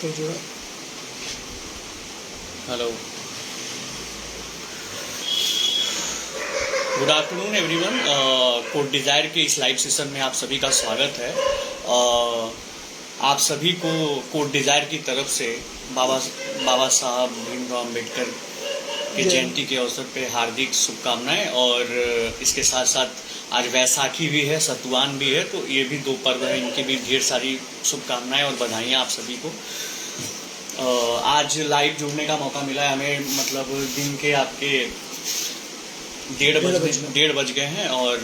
तो जो hello, good afternoon everyone. Code desire के इस लाइव सेशन में आप सभी का स्वागत है। आप सभी को कोड डिज़ायर की तरफ से बाबा साहब भीमराव अम्बेडकर के जयंती के अवसर पे हार्दिक शुभकामनाएं। और इसके साथ साथ आज वैसाखी भी है, सतुवान भी है, तो ये भी दो पर्व है, इनकी भी ढेर सारी शुभकामनाएं और बधाइयाँ आप सभी को। आज लाइव जुड़ने का मौका मिला है हमें, मतलब दिन के आपके 1:30 बज गए हैं। और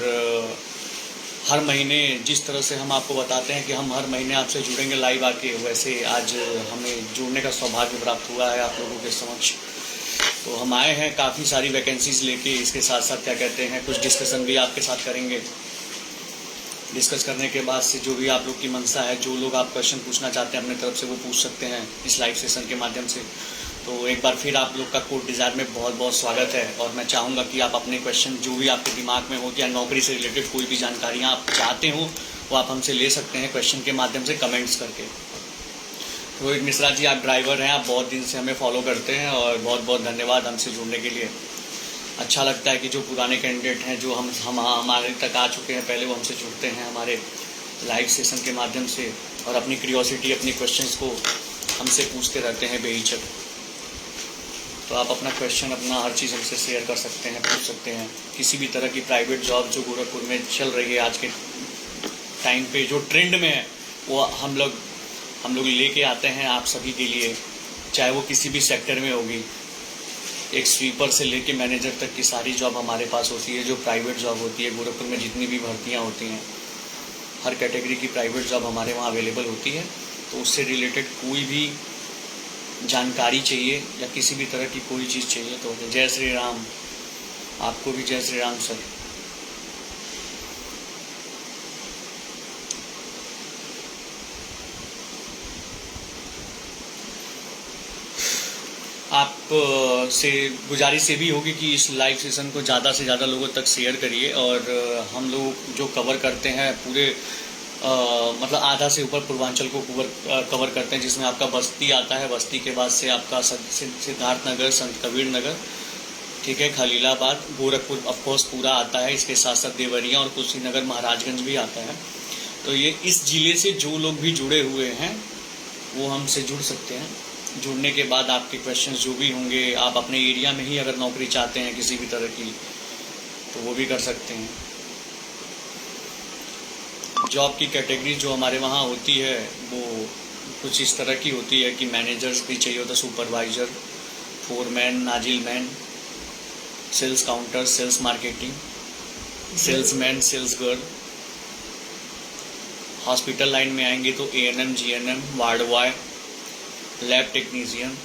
हर महीने जिस तरह से हम आपको बताते हैं कि हम हर महीने आपसे जुड़ेंगे लाइव आके, वैसे आज हमें जुड़ने का सौभाग्य प्राप्त हुआ है आप लोगों के समक्ष। तो हम आए हैं काफ़ी सारी वैकेंसीज लेके, इसके साथ साथ क्या कहते हैं कुछ डिस्कशन भी आपके साथ करेंगे। डिस्कस करने के बाद से जो भी आप लोग की मंशा है, जो लोग आप क्वेश्चन पूछना चाहते हैं अपने तरफ से, वो पूछ सकते हैं इस लाइव सेशन के माध्यम से। तो एक बार फिर आप लोग का कोड डिज़ायर में बहुत बहुत स्वागत है। और मैं चाहूँगा कि आप अपने क्वेश्चन जो भी आपके दिमाग में हो या नौकरी से रिलेटेड कोई भी जानकारियाँ आप चाहते हो वो आप हमसे ले सकते हैं क्वेश्चन के माध्यम से, कमेंट्स करके। रोहित मिश्रा जी, आप ड्राइवर हैं, आप बहुत दिन से हमें फॉलो करते हैं और बहुत बहुत धन्यवाद हमसे जुड़ने के लिए। अच्छा लगता है कि जो पुराने कैंडिडेट हैं, जो हम हमारे तक आ चुके हैं पहले, वो हमसे जुड़ते हैं हमारे लाइव सेशन के माध्यम से और अपनी क्यूरियोसिटी, अपनी क्वेश्चंस को हमसे पूछते रहते हैं बेहिचक। तो आप अपना क्वेश्चन, अपना हर चीज़ हमसे शेयर कर सकते हैं, पूछ सकते हैं। किसी भी तरह की प्राइवेट जॉब जो गोरखपुर में चल रही है आज के टाइम पे, जो ट्रेंड में है, वो हम लोग लेके आते हैं आप सभी के लिए, चाहे वो किसी भी सेक्टर में होगी। एक स्वीपर से लेके मैनेजर तक की सारी जॉब हमारे पास होती है, जो प्राइवेट जॉब होती है। गोरखपुर में जितनी भी भर्तियाँ होती हैं, हर कैटेगरी की प्राइवेट जॉब हमारे वहाँ अवेलेबल होती है। तो उससे रिलेटेड कोई भी जानकारी चाहिए या किसी भी तरह की कोई चीज़ चाहिए तो जय श्री राम। आपको भी जय श्री राम सर। आप से गुजारिश ये भी होगी कि इस लाइव सेशन को ज़्यादा से ज़्यादा लोगों तक शेयर करिए। और हम लोग जो कवर करते हैं पूरे मतलब आधा से ऊपर पूर्वांचल को कवर करते हैं, जिसमें आपका बस्ती आता है, बस्ती के बाद से आपका सिद्धार्थ नगर, संत कबीर नगर, ठीक है, खलीलाबाद, गोरखपुर ऑफकोर्स पूरा आता है। इसके साथ साथ देवरिया और कुशीनगर, महाराजगंज भी आता है। तो ये इस ज़िले से जो लोग भी जुड़े हुए हैं वो हमसे जुड़ सकते हैं। जुड़ने के बाद आपके क्वेश्चन जो भी होंगे, आप अपने एरिया में ही अगर नौकरी चाहते हैं किसी भी तरह की, तो वो भी कर सकते हैं। जॉब की कैटेगरी जो हमारे वहाँ होती है वो कुछ इस तरह की होती है कि मैनेजर्स भी चाहिए होता, supervisor, foreman, nozzle man, sales counter, sales marketing, salesman, sales girl. Hospital line में आएंगे तो ANM, GNM, ward boy, lab technician,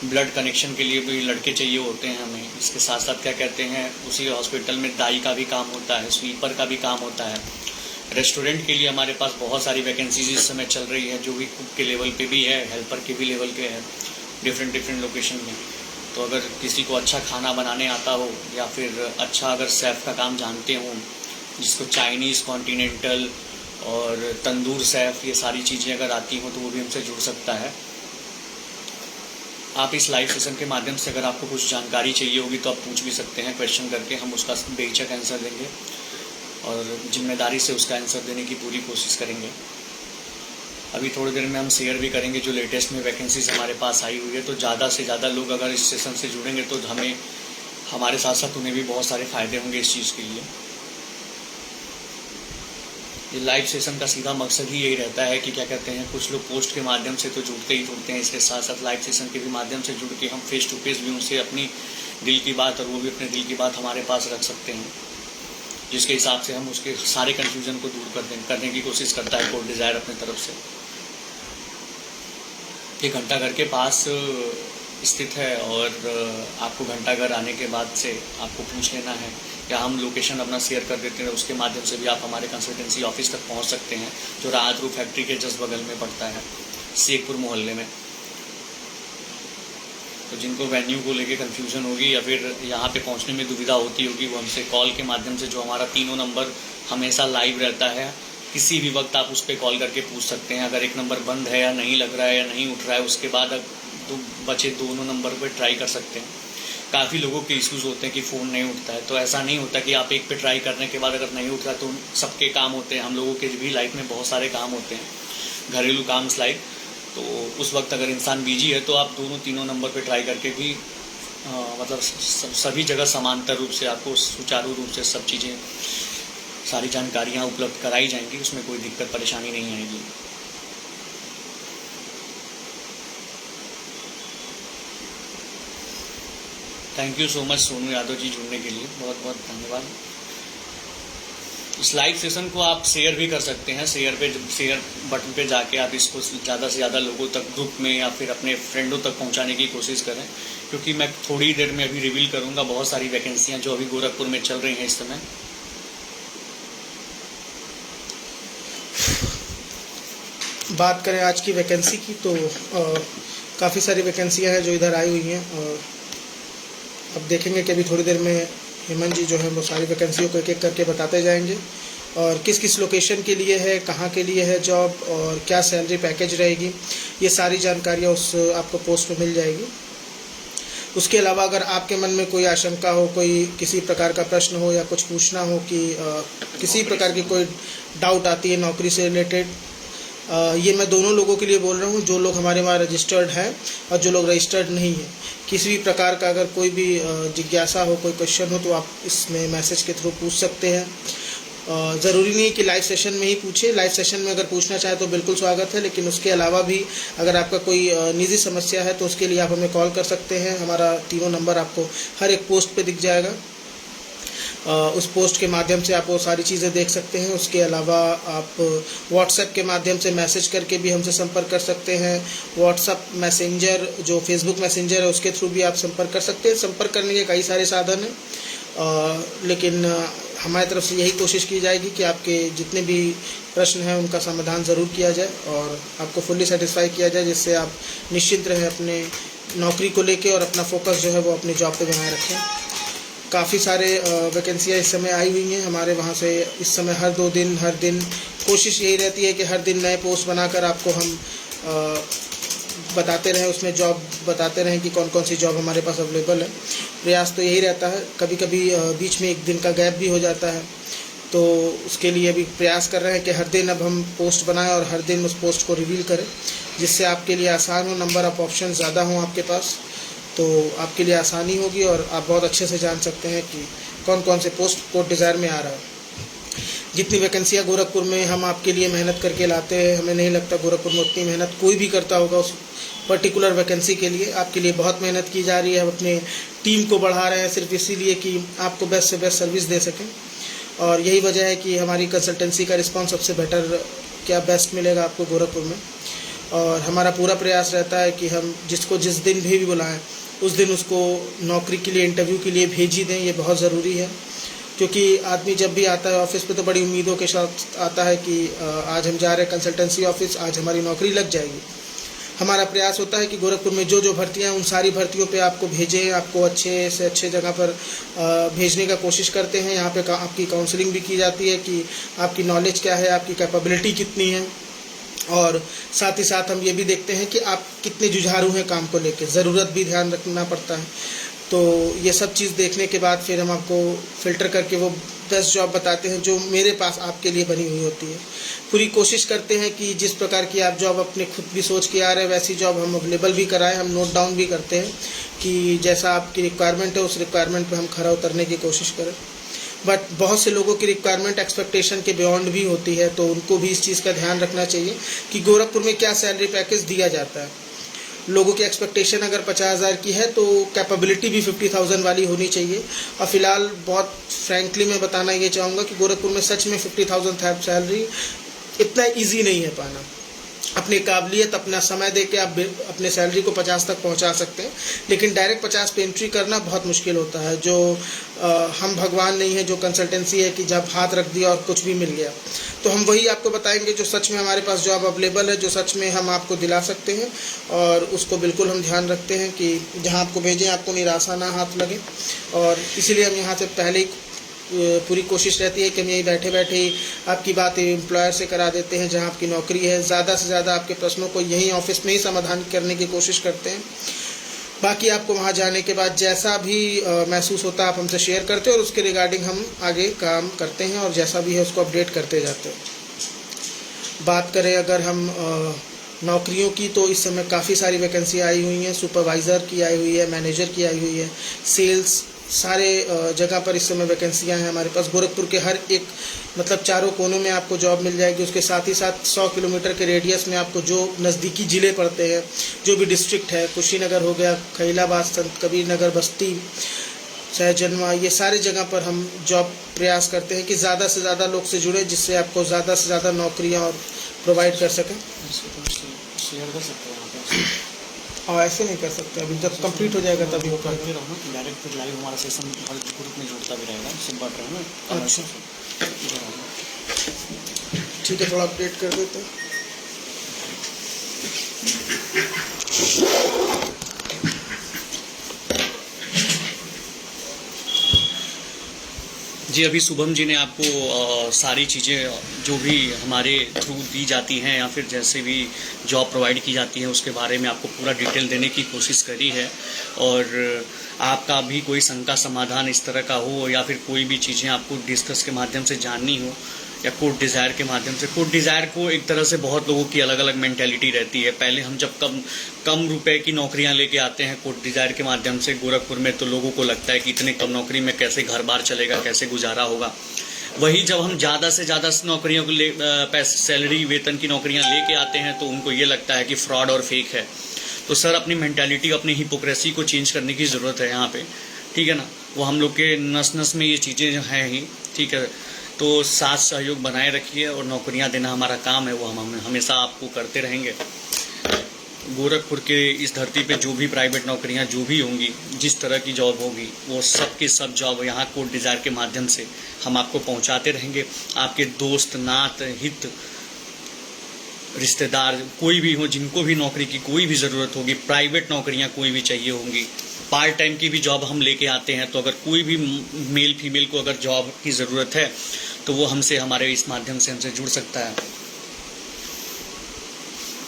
blood connection के लिए भी लड़के चाहिए होते हैं हमें। इसके साथ साथ क्या कहते हैं, उसी हॉस्पिटल में दाई का भी काम होता है, स्वीपर का भी काम होता है। रेस्टोरेंट के लिए हमारे पास बहुत सारी वैकेंसीज इस समय चल रही है, जो भी कुक के लेवल पे भी है, हेल्पर के भी लेवल पे है, डिफरेंट लोकेशन में। तो अगर किसी को अच्छा खाना बनाने आता हो या फिर अच्छा अगर शेफ़ का काम जानते हो, जिसको चाइनीज़, कॉन्टिनेंटल और तंदूर शेफ़, ये सारी चीज़ें अगर आती हों तो वो भी हमसे जुड़ सकता है। आप इस लाइव सेशन के माध्यम से अगर आपको कुछ जानकारी चाहिए होगी तो आप पूछ भी सकते हैं क्वेश्चन करके, हम उसका बेहिचक आंसर देंगे और जिम्मेदारी से उसका आंसर देने की पूरी कोशिश करेंगे। अभी थोड़ी देर में हम शेयर भी करेंगे जो लेटेस्ट में वैकेंसीज हमारे पास आई हुई है। तो ज़्यादा से ज़्यादा लोग अगर इस सेशन से जुड़ेंगे तो हमारे साथ साथ उन्हें भी बहुत सारे फ़ायदे होंगे इस चीज़ के लिए। ये लाइव सेशन का सीधा मकसद ही यही रहता है कि क्या कहते हैं, कुछ लोग पोस्ट के माध्यम से तो जुड़ते हैं, इसके साथ साथ लाइव सेशन के भी माध्यम से जुड़ के हम फेस टू फेस भी उनसे अपनी दिल की बात और वो भी अपने दिल की बात हमारे पास रख सकते हैं, जिसके हिसाब से हम उसके सारे कन्फ्यूजन को दूर करने की कोशिश करता है कोड डिज़ायर अपने तरफ से। ये घंटाघर के पास स्थित है और आपको घंटाघर आने के बाद से आपको पूछ लेना है या हम लोकेशन अपना शेयर कर देते हैं, उसके माध्यम से भी आप हमारे कंसल्टेंसी ऑफिस तक पहुंच सकते हैं, जो राहतरू फैक्ट्री के जस्ट बगल में पड़ता है, शेखपुर मोहल्ले में। तो जिनको वेन्यू को लेके कन्फ्यूजन होगी या फिर यहाँ पे पहुँचने में दुविधा होती होगी, वो हमसे कॉल के माध्यम से, जो हमारा 3 नंबर हमेशा लाइव रहता है, किसी भी वक्त आप उस पर कॉल करके पूछ सकते हैं। अगर एक नंबर बंद है या नहीं लग रहा है या नहीं उठ रहा है, उसके बाद बचे दोनों नंबर पर ट्राई कर सकते हैं। काफ़ी लोगों के इश्यूज़ होते हैं कि फ़ोन नहीं उठता है, तो ऐसा नहीं होता कि आप एक पे ट्राई करने के बाद अगर नहीं उठता तो सबके काम होते हैं। हम लोगों के भी लाइफ में बहुत सारे काम होते हैं, घरेलू काम लाइक, तो उस वक्त अगर इंसान बिजी है तो आप दोनों तीनों नंबर पे ट्राई करके भी मतलब सभी जगह समांतर रूप से आपको सुचारू रूप से सब चीज़ें, सारी जानकारियाँ उपलब्ध कराई जाएंगी, उसमें कोई दिक्कत परेशानी नहीं आएगी। Thank you so much Sonu Yadav ji, जुड़ने के लिए बहुत बहुत धन्यवाद। इस लाइव सेशन को आप शेयर भी कर सकते हैं। शेयर बटन पे जाके आप इसको ज़्यादा से ज़्यादा लोगों तक, ग्रुप में या फिर अपने फ्रेंडों तक पहुंचाने की कोशिश करें, क्योंकि मैं थोड़ी देर में अभी रिवील करूंगा बहुत सारी वैकेंसियां जो अभी गोरखपुर में चल रही हैं इस समय। बात करें आज की वैकेंसी की तो काफ़ी सारी वैकेंसियां हैं जो इधर आई हुई हैं, और अब देखेंगे कि अभी थोड़ी देर में हेमंत जी जो है वो सारी वैकेंसियों को एक एक करके बताते जाएंगे, और किस किस लोकेशन के लिए है, कहाँ के लिए है जॉब, और क्या सैलरी पैकेज रहेगी, ये सारी जानकारियाँ उस आपको पोस्ट में मिल जाएगी। उसके अलावा अगर आपके मन में कोई आशंका हो, कोई किसी प्रकार का प्रश्न हो या कुछ पूछना हो कि किसी प्रकार की कोई डाउट आती है नौकरी से रिलेटेड, ये मैं दोनों लोगों के लिए बोल रहा हूँ, जो लोग हमारे वहाँ रजिस्टर्ड हैं और जो लोग रजिस्टर्ड नहीं हैं। किसी भी प्रकार का अगर कोई भी जिज्ञासा हो, कोई क्वेश्चन हो, तो आप इसमें मैसेज के थ्रू पूछ सकते हैं। ज़रूरी नहीं कि लाइव सेशन में ही पूछे, लाइव सेशन में अगर पूछना चाहे तो बिल्कुल स्वागत है, लेकिन उसके अलावा भी अगर आपका कोई निजी समस्या है तो उसके लिए आप हमें कॉल कर सकते हैं। हमारा तीनों नंबर आपको हर एक पोस्ट पे दिख जाएगा, उस पोस्ट के माध्यम से आप वो सारी चीज़ें देख सकते हैं। उसके अलावा आप व्हाट्सएप के माध्यम से मैसेज करके भी हमसे संपर्क कर सकते हैं। व्हाट्सएप मैसेंजर जो फेसबुक मैसेंजर है उसके थ्रू भी आप संपर्क कर सकते हैं। संपर्क करने के कई सारे साधन हैं, लेकिन हमारी तरफ से यही कोशिश की जाएगी कि आपके जितने भी प्रश्न हैं उनका समाधान ज़रूर किया जाए और आपको फुल्ली सेटिस्फाई किया जाए, जिससे आप निश्चिंत रहें अपने नौकरी को लेके और अपना फोकस जो है वो अपनी जॉब पे बनाए रखें। काफ़ी सारे वैकेंसियाँ इस समय आई हुई हैं हमारे वहाँ से। इस समय हर दिन कोशिश यही रहती है कि हर दिन नए पोस्ट बनाकर आपको हम बताते रहें, उसमें जॉब बताते रहें कि कौन कौन सी जॉब हमारे पास अवेलेबल है। प्रयास तो यही रहता है, कभी कभी बीच में एक दिन का गैप भी हो जाता है, तो उसके लिए भी प्रयास कर रहे हैं कि हर दिन अब हम पोस्ट बनाएं और हर दिन उस पोस्ट को रिवील करें, जिससे आपके लिए आसान हो, नंबर ऑफ़ ऑप्शन ज़्यादा हों आपके पास, तो आपके लिए आसानी होगी और आप बहुत अच्छे से जान सकते हैं कि कौन कौन से पोस्ट कोड डिज़ायर में आ रहा है। जितनी वैकेंसियाँ गोरखपुर में हम आपके लिए मेहनत करके लाते हैं, हमें नहीं लगता गोरखपुर में उतनी मेहनत कोई भी करता होगा उस पर्टिकुलर वैकेंसी के लिए। आपके लिए बहुत मेहनत की जा रही है, हम अपने टीम को बढ़ा रहे हैं सिर्फ इसीलिए कि आपको बेस्ट से बेस्ट सर्विस दे सकें, और यही वजह है कि हमारी कंसल्टेंसी का रिस्पॉन्स सबसे बेटर क्या बेस्ट मिलेगा आपको गोरखपुर में। और हमारा पूरा प्रयास रहता है कि हम जिसको जिस दिन भी बुलाएं उस दिन उसको नौकरी के लिए, इंटरव्यू के लिए भेज ही दें। ये बहुत ज़रूरी है, क्योंकि आदमी जब भी आता है ऑफिस पे तो बड़ी उम्मीदों के साथ आता है कि आज हम जा रहे हैं कंसल्टेंसी ऑफिस, आज हमारी नौकरी लग जाएगी। हमारा प्रयास होता है कि गोरखपुर में जो भर्तियां हैं उन सारी भर्तियों पे आपको भेजें, आपको अच्छे से अच्छे जगह पर भेजने का कोशिश करते हैं। यहाँ पे आपकी काउंसलिंग भी की जाती है कि आपकी नॉलेज क्या है, आपकी कैपेबिलिटी कितनी है, और साथ ही साथ हम ये भी देखते हैं कि आप कितने जुझारू हैं काम को लेकर, ज़रूरत भी ध्यान रखना पड़ता है। तो ये सब चीज़ देखने के बाद फिर हम आपको फ़िल्टर करके वो बेस्ट जॉब बताते हैं जो मेरे पास आपके लिए बनी हुई होती है। पूरी कोशिश करते हैं कि जिस प्रकार की आप जॉब अपने खुद भी सोच के आ रहे हैं वैसी जॉब हम अवेलेबल भी कराएं। हम नोट डाउन भी करते हैं कि जैसा आपकी रिक्वायरमेंट है उस रिक्वायरमेंट पे हम खरा उतरने की कोशिश करें। बट बहुत से लोगों की रिक्वायरमेंट एक्सपेक्टेशन के बियॉन्ड भी होती है, तो उनको भी इस चीज़ का ध्यान रखना चाहिए कि गोरखपुर में क्या सैलरी पैकेज दिया जाता है। लोगों की एक्सपेक्टेशन अगर 50,000 की है तो कैपेबिलिटी भी 50,000 वाली होनी चाहिए। और फिलहाल बहुत फ्रैंकली मैं बताना ये चाहूँगा कि गोरखपुर में सच में 50,000 सैलरी इतना ईजी नहीं है पाना। अपनी काबिलियत, अपना समय देके आप अपने सैलरी को 50 तक पहुंचा सकते हैं, लेकिन डायरेक्ट 50 पे एंट्री करना बहुत मुश्किल होता है। जो हम भगवान नहीं है, जो कंसल्टेंसी है कि जब हाथ रख दिया और कुछ भी मिल गया, तो हम वही आपको बताएंगे जो सच में हमारे पास जॉब अवेलेबल है, जो सच में हम आपको दिला सकते हैं, और उसको बिल्कुल हम ध्यान रखते हैं कि जहाँ आपको भेजें आपको निराशा ना हाथ लगे। और इसीलिए हम यहाँ से पहले ही पूरी कोशिश रहती है कि हम यहीं बैठे बैठे ही आपकी बात एम्प्लॉयर से करा देते हैं जहां आपकी नौकरी है। ज़्यादा से ज़्यादा आपके प्रश्नों को यहीं ऑफिस में ही समाधान करने की कोशिश करते हैं। बाकी आपको वहां जाने के बाद जैसा भी महसूस होता है आप हमसे शेयर करते हैं और उसके रिगार्डिंग हम आगे काम करते हैं और जैसा भी है उसको अपडेट करते जाते हैं। बात करें अगर हम नौकरियों की, तो इस समय काफ़ी सारी वैकेंसी आई हुई हैं। सुपरवाइज़र की आई हुई है, मैनेजर की आई हुई है, सेल्स, सारे जगह पर इस समय वैकेंसियां हैं हमारे पास। गोरखपुर के हर एक मतलब चारों कोनों में आपको जॉब मिल जाएगी। उसके साथ ही साथ 100 किलोमीटर के रेडियस में आपको जो नज़दीकी ज़िले पड़ते हैं, जो भी डिस्ट्रिक्ट है, कुशीनगर हो गया, खैलाबाद, संत कबीर नगर, बस्ती, सहजनवा, ये सारे जगह पर हम जॉब प्रयास करते हैं कि ज़्यादा से ज़्यादा लोग से जुड़े, जिससे आपको ज़्यादा से ज़्यादा नौकरियाँ और प्रोवाइड कर सकें। शेयर कर सकते हैं और ऐसे नहीं कर सकते, अभी जब कंप्लीट हो जाएगा तभी होगा। करते रहो ना, डायरेक्ट फिर लाइव हमारा सेशन हर ग्रुप में जुड़ता भी रहेगा, सब बात रहे ना। अच्छा ठीक है, थोड़ा अपडेट कर देते हैं। जी, अभी शुभम जी ने आपको सारी चीज़ें जो भी हमारे थ्रू दी जाती हैं या फिर जैसे भी जॉब प्रोवाइड की जाती है उसके बारे में आपको पूरा डिटेल देने की कोशिश करी है। और आपका भी कोई शंका समाधान इस तरह का हो या फिर कोई भी चीज़ें आपको डिस्कस के माध्यम से जाननी हो या कोड डिज़ायर के माध्यम से, कोड डिज़ायर को एक तरह से बहुत लोगों की अलग अलग मेंटेलिटी रहती है। पहले हम जब कम रुपए की नौकरियां लेके आते हैं कोड डिज़ायर के माध्यम से गोरखपुर में, तो लोगों को लगता है कि इतने कम नौकरी में कैसे घर बार चलेगा, कैसे गुजारा होगा। वही जब हम ज़्यादा से ज़्यादा नौकरियों को सैलरी वेतन की नौकरियां लेके आते हैं तो उनको ये लगता है कि फ्रॉड और फेक है। तो सर, अपनी मेंटालिटी, अपनी हिपोक्रेसी को चेंज करने की ज़रूरत है यहाँ पे, ठीक है ना। वो हम लोग के नस नस में ये चीज़ें जो हैं ही, ठीक है। तो साथ सहयोग बनाए रखिए और नौकरियां देना हमारा काम है, वो हम हमेशा आपको करते रहेंगे। गोरखपुर के इस धरती पे जो भी प्राइवेट नौकरियां जो भी होंगी, जिस तरह की जॉब होगी, वो सब के सब जॉब यहाँ कोड डिज़ायर के माध्यम से हम आपको पहुंचाते रहेंगे। आपके दोस्त, नात, हित, रिश्तेदार कोई भी हो, जिनको भी नौकरी की कोई भी ज़रूरत होगी, प्राइवेट नौकरियां कोई भी चाहिए होंगी, पार्ट टाइम की भी जॉब हम लेके आते हैं। तो अगर कोई भी मेल फीमेल को अगर जॉब की ज़रूरत है तो वो हमसे, हमारे इस माध्यम से हमसे जुड़ सकता है।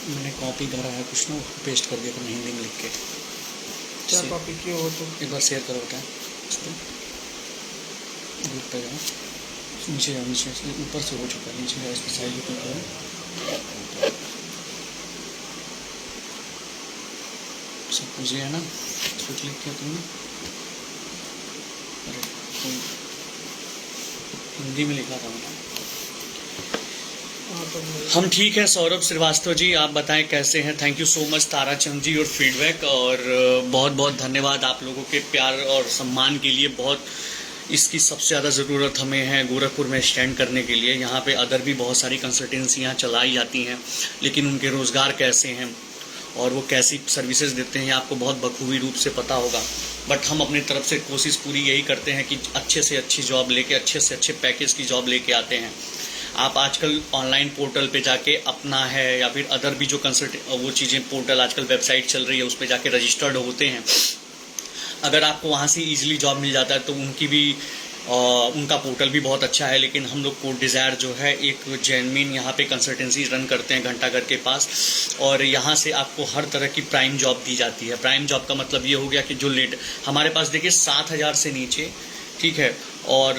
मैंने कॉपी करा है कुछ ना, पेस्ट कर दिया था हिंदी में लिख के। क्या कॉपी किए हो तो एक बार शेयर करो क्या ग्रुप पे जाओ, नीचे जाओ, नीचे ऊपर से हो चुका है, नीचे जाओ, इसकी साइड पे करो, सब कुछ है ना। इसको क्लिक किया तुमने, अरे हिंदी में लिखा था मैंने। हम ठीक हैं सौरभ श्रीवास्तव जी, आप बताएं कैसे हैं। Thank you so much Tarachand ji और फीडबैक, और बहुत बहुत धन्यवाद आप लोगों के प्यार और सम्मान के लिए। बहुत इसकी सबसे ज़्यादा ज़रूरत हमें है गोरखपुर में स्टैंड करने के लिए। यहाँ पे अदर भी बहुत सारी कंसल्टेंसियाँ चलाई जाती हैं, लेकिन उनके रोज़गार कैसे हैं और वो कैसी सर्विसेज देते हैं आपको बहुत बखूबी रूप से पता होगा। बट हम अपनी तरफ से कोशिश पूरी यही करते हैं कि अच्छे से अच्छी जॉब लेके, अच्छे से अच्छे पैकेज की जॉब लेके आते हैं। आप आजकल ऑनलाइन पोर्टल पे जाके अपना है या फिर अदर भी जो वो चीज़ें, पोर्टल आजकल वेबसाइट चल रही है, उस पे जाके रजिस्टर्ड होते हैं। अगर आपको वहाँ से ईजिली जॉब मिल जाता है तो उनकी भी उनका पोर्टल भी बहुत अच्छा है। लेकिन हम लोग कोड डिज़ायर जो है एक जेन्युइन यहाँ पे कंसल्टेंसी रन करते हैं घंटाघर के पास, और यहाँ से आपको हर तरह की प्राइम जॉब दी जाती है। प्राइम जॉब का मतलब ये हो गया कि जो लेट हमारे पास देखिए 7,000 से नीचे, ठीक है, और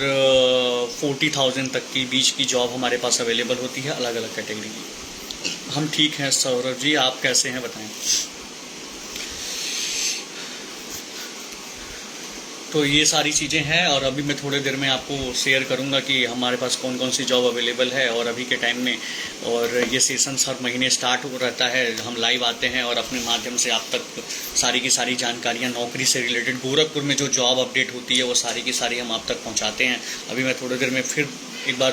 40,000 तक की बीच की जॉब हमारे पास अवेलेबल होती है अलग अलग कैटेगरी की। हम ठीक हैं सौरभ जी, आप कैसे हैं बताएं। तो ये सारी चीज़ें हैं, और अभी मैं थोड़ी देर में आपको शेयर करूंगा कि हमारे पास कौन कौन सी जॉब अवेलेबल है और अभी के टाइम में। और ये सेशन हर महीने स्टार्ट हो रहता है, हम लाइव आते हैं और अपने माध्यम से आप तक सारी की सारी जानकारियां नौकरी से रिलेटेड, गोरखपुर में जो जॉब अपडेट होती है वो सारी की सारी हम आप तक पहुँचाते हैं। अभी मैं थोड़ी देर में फिर एक बार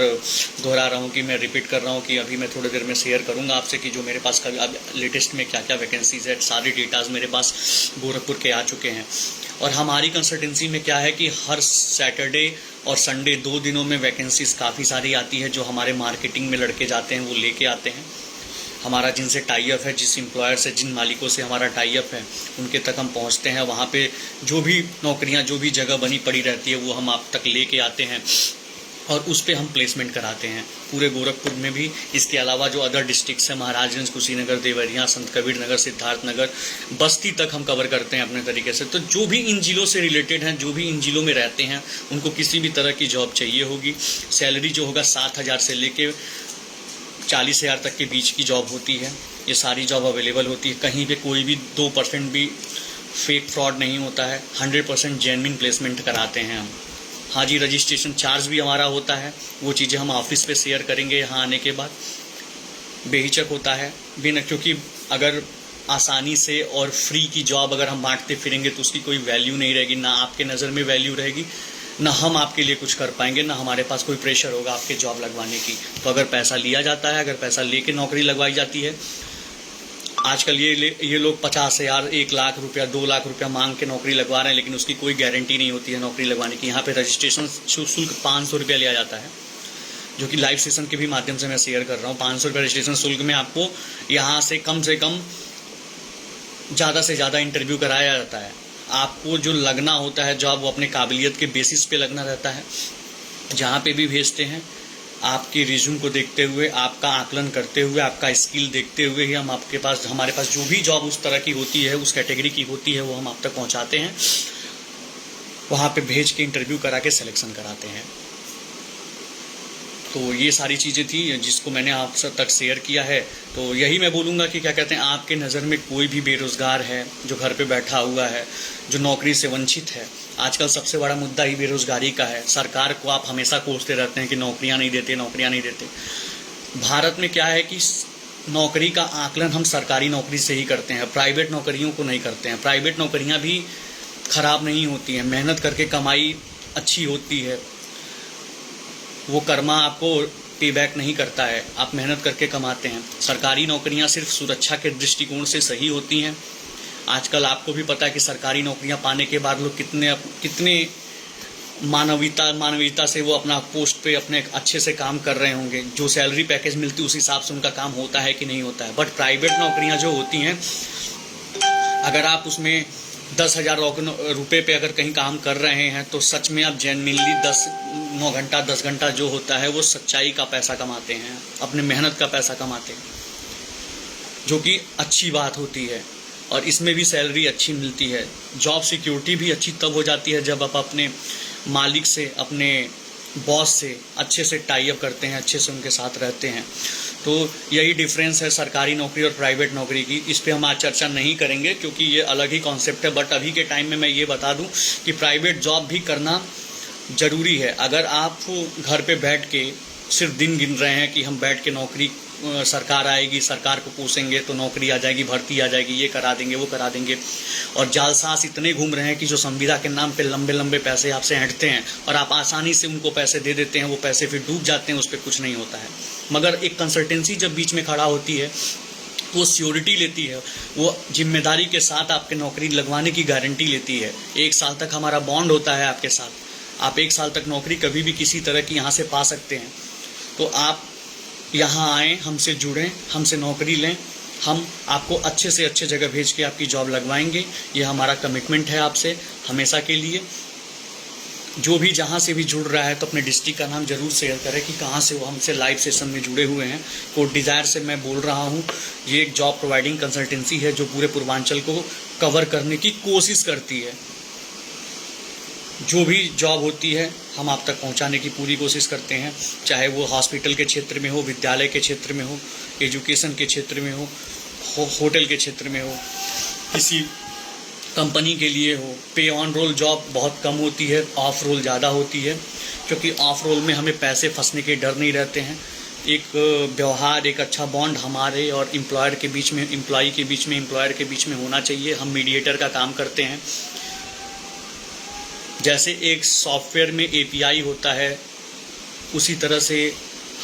दोहरा रहा हूँ कि मैं रिपीट कर रहा हूँ कि अभी मैं थोड़ी देर में शेयर करूँगा आपसे कि जो मेरे पास कभी अब लेटेस्ट में क्या क्या वैकेंसीज है, सारे डेटाज मेरे पास गोरखपुर के आ चुके हैं। और हमारी कंसल्टेंसी में क्या है कि हर सैटरडे और संडे 2 दिनों में वैकेंसीज काफ़ी सारी आती है, जो हमारे मार्केटिंग में लड़के जाते हैं वो लेके आते हैं। हमारा जिनसे टाई अप है, जिस एम्प्लॉयर से, जिन मालिकों से हमारा टाई अप है, उनके तक हम पहुंचते हैं। वहाँ पे जो भी नौकरियाँ, जो भी जगह बनी पड़ी रहती है, वो हम आप तक लेके आते हैं और उस पे हम प्लेसमेंट कराते हैं पूरे गोरखपुर में भी। इसके अलावा जो अदर डिस्ट्रिक्ट्स हैं, महाराजगंज, कुशीनगर, देवरिया, संत कबीर नगर, सिद्धार्थ नगर, बस्ती तक हम कवर करते हैं अपने तरीके से। तो जो भी इन जिलों से रिलेटेड हैं, जो भी इन जिलों में रहते हैं, उनको किसी भी तरह की जॉब चाहिए होगी, सैलरी जो होगा 7,000 से लेके 40,000 तक के बीच की जॉब होती है। ये सारी जॉब अवेलेबल होती है। कहीं पे कोई भी 2% भी फेक फ्रॉड नहीं होता है। 100% जेन्युइन प्लेसमेंट कराते हैं हम। हाँ जी, रजिस्ट्रेशन चार्ज भी हमारा होता है, वो चीज़ें हम ऑफिस पे शेयर करेंगे यहाँ आने के बाद। बेहिचक होता है बिना, क्योंकि अगर आसानी से और फ्री की जॉब अगर हम बांटते फिरेंगे तो उसकी कोई वैल्यू नहीं रहेगी, ना आपके नज़र में वैल्यू रहेगी, ना हम आपके लिए कुछ कर पाएंगे, ना हमारे पास कोई प्रेशर होगा आपके जॉब लगवाने की। तो अगर पैसा लिया जाता है, अगर पैसा लेके नौकरी लगवाई जाती है, आजकल ये लोग 50,000, 1 लाख रुपया, 2 लाख रुपया मांग के नौकरी लगवा रहे हैं, लेकिन उसकी कोई गारंटी नहीं होती है नौकरी लगवाने की। यहाँ पे रजिस्ट्रेशन शुल्क 500 रुपया लिया जाता है, जो कि लाइव सेशन के भी माध्यम से मैं शेयर कर रहा हूँ। 500 रुपया रजिस्ट्रेशन शुल्क में आपको यहाँ से कम ज़्यादा से ज़्यादा इंटरव्यू कराया जाता है। आपको जो लगना होता है जॉब, वो अपने काबिलियत के बेसिस पे लगना रहता है। जहाँ पे भी भेजते हैं, आपकी रिज्यूम को देखते हुए, आपका आकलन करते हुए, आपका स्किल देखते हुए ही हम हमारे पास जो भी जॉब उस तरह की होती है, उस कैटेगरी की होती है, वो हम आप तक पहुँचाते हैं। वहाँ पे भेज के इंटरव्यू करा के सिलेक्शन कराते हैं। तो ये सारी चीज़ें थी जिसको मैंने आप सब तक शेयर किया है। तो यही मैं बोलूँगा कि क्या कहते हैं, आपके नज़र में कोई भी बेरोज़गार है जो घर पे बैठा हुआ है, जो नौकरी से वंचित है, आजकल सबसे बड़ा मुद्दा ही बेरोज़गारी का है। सरकार को आप हमेशा कोसते रहते हैं कि नौकरियाँ नहीं देते, नौकरियाँ नहीं देते। भारत में क्या है कि नौकरी का आकलन हम सरकारी नौकरी से ही करते हैं, प्राइवेट नौकरियों को नहीं करते हैं। प्राइवेट नौकरियाँ भी ख़राब नहीं होती हैं, मेहनत करके कमाई अच्छी होती है, वो कर्मा आपको पे बैक नहीं करता है, आप मेहनत करके कमाते हैं। सरकारी नौकरियां सिर्फ सुरक्षा के दृष्टिकोण से सही होती हैं। आजकल आपको भी पता है कि सरकारी नौकरियां पाने के बाद लोग कितने मानवीयता से वो अपना पोस्ट पे अपने अच्छे से काम कर रहे होंगे। जो सैलरी पैकेज मिलती है उस हिसाब से उनका काम होता है कि नहीं होता है। बट प्राइवेट नौकरियां जो होती हैं, अगर आप उसमें 10,000 रुपये पे अगर कहीं काम कर रहे हैं तो सच में आप जेन्युइनली 9 घंटा 10 घंटा जो होता है वो सच्चाई का पैसा कमाते हैं, अपने मेहनत का पैसा कमाते हैं, जो कि अच्छी बात होती है। और इसमें भी सैलरी अच्छी मिलती है। जॉब सिक्योरिटी भी अच्छी तब हो जाती है जब आप अपने मालिक से, अपने बॉस से अच्छे से टाई अप करते हैं, अच्छे से उनके साथ रहते हैं। तो यही डिफरेंस है सरकारी नौकरी और प्राइवेट नौकरी की। इस पे हम आज चर्चा नहीं करेंगे क्योंकि ये अलग ही कॉन्सेप्ट है। बट अभी के टाइम में मैं ये बता दूं कि प्राइवेट जॉब भी करना ज़रूरी है। अगर आप घर पे बैठ के सिर्फ दिन गिन रहे हैं कि हम बैठ के नौकरी, सरकार आएगी, सरकार को पूछेंगे तो नौकरी आ जाएगी, भर्ती आ जाएगी, ये करा देंगे, वो करा देंगे, और जालसाज इतने घूम रहे हैं कि जो संविदा के नाम पे लंबे लंबे पैसे आपसे ऐंठते हैं और आप आसानी से उनको पैसे दे देते हैं, वो पैसे फिर डूब जाते हैं, उस पर कुछ नहीं होता है। मगर एक कंसल्टेंसी जब बीच में खड़ा होती है, वो सियोरिटी लेती है, वो जिम्मेदारी के साथ आपके नौकरी लगवाने की गारंटी लेती है। 1 साल तक हमारा बॉन्ड होता है आपके साथ। आप 1 साल तक नौकरी कभी भी किसी तरह की यहाँ से पा सकते हैं। तो आप यहाँ आएँ, हमसे जुड़ें, हमसे नौकरी लें, हम आपको अच्छे से अच्छे जगह भेज के आपकी जॉब लगवाएंगे। ये हमारा कमिटमेंट है आपसे हमेशा के लिए। जो भी जहाँ से भी जुड़ रहा है तो अपने डिस्ट्रिक्ट का नाम जरूर शेयर करें कि कहाँ से वो हमसे लाइव सेशन में जुड़े हुए हैं। कोड डिज़ायर से मैं बोल रहा हूँ। ये एक जॉब प्रोवाइडिंग कंसल्टेंसी है जो पूरे पूर्वांचल को कवर करने की कोशिश करती है। जो भी जॉब होती है हम आप तक पहुंचाने की पूरी कोशिश करते हैं, चाहे वो हॉस्पिटल के क्षेत्र में हो, विद्यालय के क्षेत्र में हो, एजुकेशन के क्षेत्र में हो, होटल के क्षेत्र में हो, किसी कंपनी के लिए हो। पे ऑन रोल जॉब बहुत कम होती है, ऑफ रोल ज़्यादा होती है, क्योंकि ऑफ रोल में हमें पैसे फंसने के डर नहीं रहते हैं। एक व्यवहार, एक अच्छा बॉन्ड हमारे और एम्प्लॉयर के बीच में, एम्प्लॉई के बीच में, एम्प्लॉयर के बीच में होना चाहिए। हम मीडिएटर का काम करते हैं। जैसे एक सॉफ्टवेयर में API होता है, उसी तरह से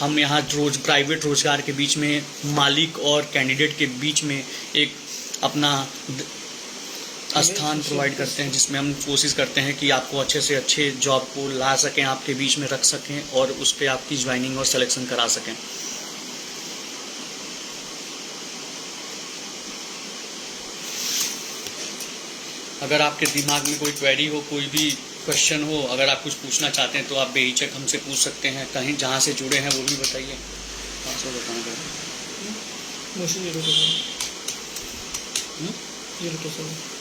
हम यहाँ प्राइवेट रोजगार के बीच में, मालिक और कैंडिडेट के बीच में एक अपना स्थान प्रोवाइड करते हैं, जिसमें हम कोशिश करते हैं कि आपको अच्छे से अच्छे जॉब को ला सकें, आपके बीच में रख सकें और उस पर आपकी ज्वाइनिंग और सिलेक्शन करा सकें। अगर आपके दिमाग में कोई क्वेरी हो, कोई भी क्वेश्चन हो, अगर आप कुछ पूछना चाहते हैं तो आप बेहिचक हमसे पूछ सकते हैं। कहीं जहाँ से जुड़े हैं वो भी बताइए। कहाँ से बताना मुझे 027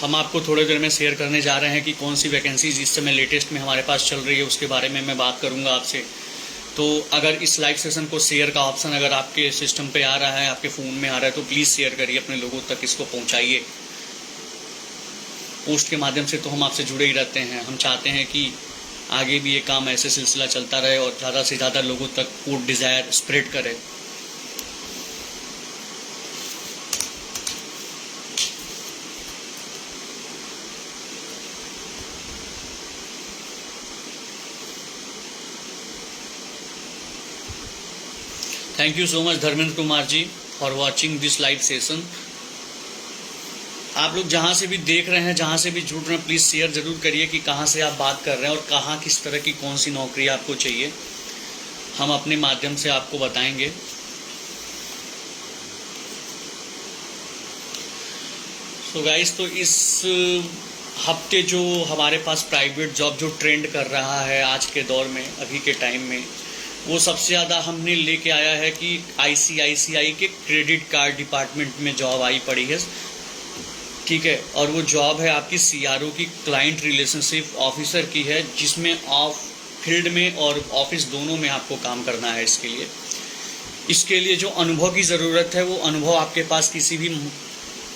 हम आपको थोड़ी देर में शेयर करने जा रहे हैं कि कौन सी वैकेंसीज इस समय लेटेस्ट में हमारे पास चल रही है, उसके बारे में मैं बात करूंगा आपसे। तो अगर इस लाइव सेशन को शेयर का ऑप्शन अगर आपके सिस्टम पे आ रहा है, आपके फ़ोन में आ रहा है, तो प्लीज़ शेयर करिए, अपने लोगों तक इसको पहुंचाइए। पोस्ट के माध्यम से तो हम आपसे जुड़े ही रहते हैं। हम चाहते हैं कि आगे भी ये काम ऐसे सिलसिला चलता रहे और ज़्यादा से ज़्यादा लोगों तक कोड डिज़ायर स्प्रेड करे। Thank you so much Dharmendra Kumar ji for watching this live session. आप लोग जहाँ से भी देख रहे हैं, जहाँ से भी जुड़ रहे हैं, प्लीज़ शेयर ज़रूर करिए कि कहाँ से आप बात कर रहे हैं और कहाँ किस तरह की कौन सी नौकरी आपको चाहिए। हम अपने माध्यम से आपको बताएंगे। सो गाइस, तो इस हफ्ते जो हमारे पास प्राइवेट जॉब जो ट्रेंड कर रहा है आज के दौर में, अभी के टाइम में, वो सबसे ज़्यादा हमने लेके आया है कि ICICI के क्रेडिट कार्ड डिपार्टमेंट में जॉब आई पड़ी है, ठीक है। और वो जॉब है आपकी CRO की, क्लाइंट रिलेशनशिप ऑफिसर की है, जिसमें ऑफ फील्ड में और ऑफिस दोनों में आपको काम करना है। इसके लिए जो अनुभव की ज़रूरत है, वो अनुभव आपके पास किसी भी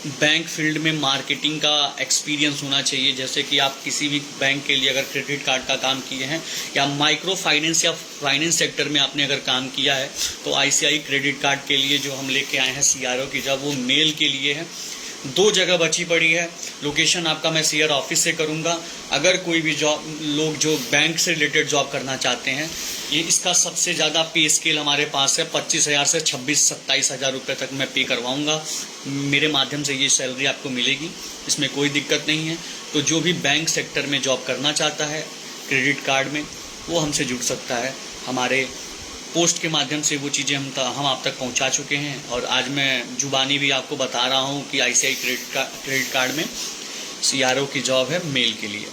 बैंक फील्ड में मार्केटिंग का एक्सपीरियंस होना चाहिए। जैसे कि आप किसी भी बैंक के लिए अगर क्रेडिट कार्ड का काम किए हैं या माइक्रो फाइनेंस या फाइनेंस सेक्टर में आपने अगर काम किया है, तो ICICI क्रेडिट कार्ड के लिए जो हम लेके आए हैं CRO की जॉब, वो मेल के लिए है। 2 जगह बची पड़ी है। लोकेशन आपका मैं शेयर ऑफिस से करूंगा। अगर कोई भी जॉब लोग जो बैंक से रिलेटेड जॉब करना चाहते हैं, ये इसका सबसे ज़्यादा पे स्केल हमारे पास है। 25,000 से 26-27 हज़ार रुपये तक मैं पे करवाऊंगा। मेरे माध्यम से ये सैलरी आपको मिलेगी, इसमें कोई दिक्कत नहीं है। तो जो भी बैंक सेक्टर में जॉब करना चाहता है क्रेडिट कार्ड में, वो हमसे जुड़ सकता है। हमारे पोस्ट के माध्यम से वो चीज़ें हम आप तक पहुंचा चुके हैं। और आज मैं जुबानी भी आपको बता रहा हूं कि ICICI क्रेडिट कार्ड में CRO की जॉब है मेल के लिए,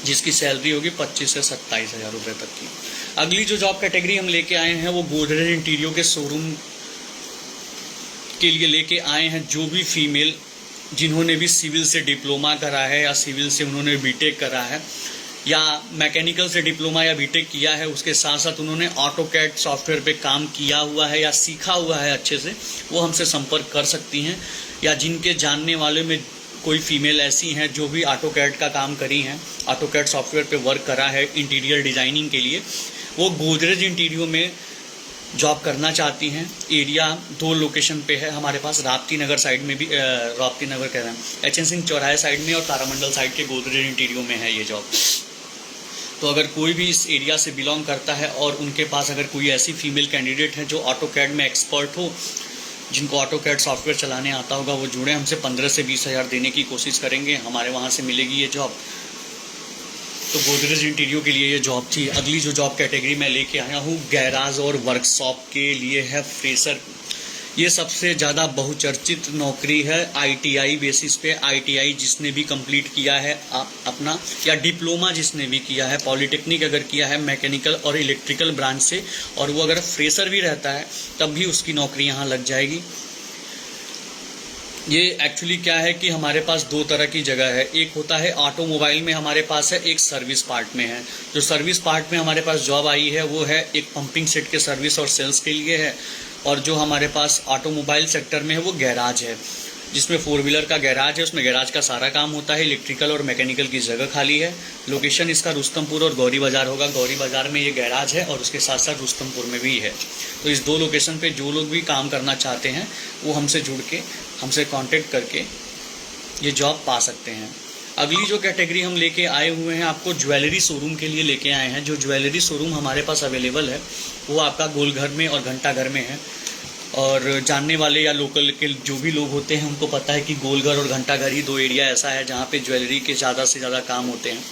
जिसकी सैलरी होगी 25 से 27 हज़ार रुपये तक की। अगली जो जॉब कैटेगरी हम लेके आए हैं, वो गोदरेज इंटीरियो के शोरूम के लिए लेके आए हैं। जो भी फीमेल जिन्होंने भी सिविल से डिप्लोमा करा है या सिविल से उन्होंने BTech करा है या मैकेनिकल से डिप्लोमा या BTech किया है, उसके साथ साथ उन्होंने AutoCAD सॉफ्टवेयर पे काम किया हुआ है या सीखा हुआ है अच्छे से, वो हमसे संपर्क कर सकती हैं। या जिनके जानने वाले में कोई फीमेल ऐसी हैं जो भी AutoCAD का काम करी हैं, AutoCAD सॉफ्टवेयर पे वर्क करा है इंटीरियर डिज़ाइनिंग के लिए, वो गोदरेज इंटीरियो में जॉब करना चाहती हैं। एरिया 2 लोकेशन पे है हमारे पास, राप्ती नगर साइड में भी, राप्ती नगर कह रहे हैं, HN सिंह चौराहे साइड में और तारामंडल साइड के गोदरेज इंटीरियो में है ये जॉब। तो अगर कोई भी इस एरिया से बिलोंग करता है और उनके पास अगर कोई ऐसी फीमेल कैंडिडेट है जो AutoCAD में एक्सपर्ट हो, जिनको AutoCAD सॉफ्टवेयर चलाने आता होगा, वो जुड़े हमसे। 15 से 20 हज़ार देने की कोशिश करेंगे, हमारे वहाँ से मिलेगी ये जॉब। तो गोदरेज इंटीरियो के लिए ये जॉब थी। अगली जो जॉब कैटेगरी मैं लेके आया हूँ, गैराज और वर्कशॉप के लिए है, फ्रेशर। ये सबसे ज़्यादा बहुचर्चित नौकरी है ITI बेसिस पे। ITI जिसने भी कंप्लीट किया है अपना, या डिप्लोमा जिसने भी किया है, पॉलिटेक्निक अगर किया है मैकेनिकल और इलेक्ट्रिकल ब्रांच से, और वो अगर फ्रेशर भी रहता है तब भी उसकी नौकरी यहाँ लग जाएगी। ये एक्चुअली क्या है कि हमारे पास 2 तरह की जगह है। एक होता है ऑटोमोबाइल में हमारे पास है, एक सर्विस पार्ट में है। जो सर्विस पार्ट में हमारे पास जॉब आई है, वो है एक पंपिंग सेट के सर्विस और सेल्स के लिए है। और जो हमारे पास ऑटोमोबाइल सेक्टर में है, वो गैराज है, जिसमें 4 व्हीलर का गैराज है। उसमें गैराज का सारा काम होता है। इलेक्ट्रिकल और मैकेनिकल की जगह खाली है। लोकेशन इसका रुस्तमपुर और गौरी बाज़ार होगा। गौरी बाज़ार में ये गैराज है और उसके साथ साथ रुस्तमपुर में भी है। तो इस 2 लोकेशन पे जो लोग भी काम करना चाहते हैं, वो हमसे जुड़ के, हमसे कांटेक्ट करके ये जॉब पा सकते हैं। अगली जो कैटेगरी हम लेके आए हुए हैं, आपको ज्वेलरी शोरूम के लिए लेके आए हैं। जो ज्वेलरी शोरूम हमारे पास अवेलेबल है, वो आपका गोलघर में और घंटाघर में है। और जानने वाले या लोकल के जो भी लोग होते हैं, उनको पता है कि गोलघर और घंटाघर ही 2 एरिया ऐसा है जहाँ पे ज्वेलरी के ज़्यादा से ज़्यादा काम होते हैं।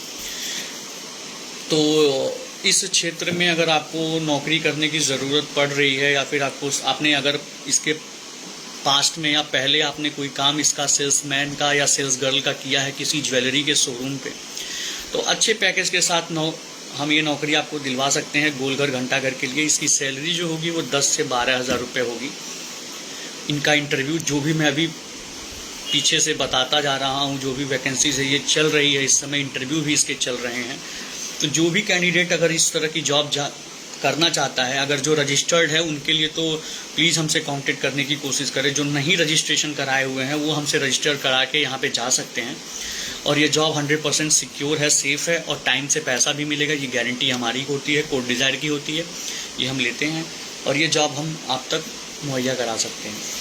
तो इस क्षेत्र में अगर आपको नौकरी करने की ज़रूरत पड़ रही है या फिर आपने अगर इसके पास्ट में या पहले आपने कोई काम इसका सेल्समैन का या सेल्स गर्ल का किया है किसी ज्वेलरी के शोरूम पे, तो अच्छे पैकेज के साथ हम ये नौकरी आपको दिलवा सकते हैं गोलघर घंटाघर के लिए। इसकी सैलरी जो होगी वो 10 से 12 हज़ार रुपये होगी। इनका इंटरव्यू जो भी मैं अभी पीछे से बताता जा रहा हूँ, जो भी वैकेंसीज है ये चल रही है इस समय, इंटरव्यू भी इसके चल रहे हैं। तो जो भी कैंडिडेट अगर इस तरह की जॉब करना चाहता है, अगर जो रजिस्टर्ड है उनके लिए तो प्लीज़ हमसे कांटेक्ट करने की कोशिश करें। जो नहीं रजिस्ट्रेशन कराए हुए हैं वो हमसे रजिस्टर करा के यहाँ पे जा सकते हैं। और ये जॉब 100% सिक्योर है, सेफ़ है और टाइम से पैसा भी मिलेगा। ये गारंटी हमारी होती है, कोड डिज़ायर की होती है, ये हम लेते हैं और ये जॉब हम आप तक मुहैया करा सकते हैं।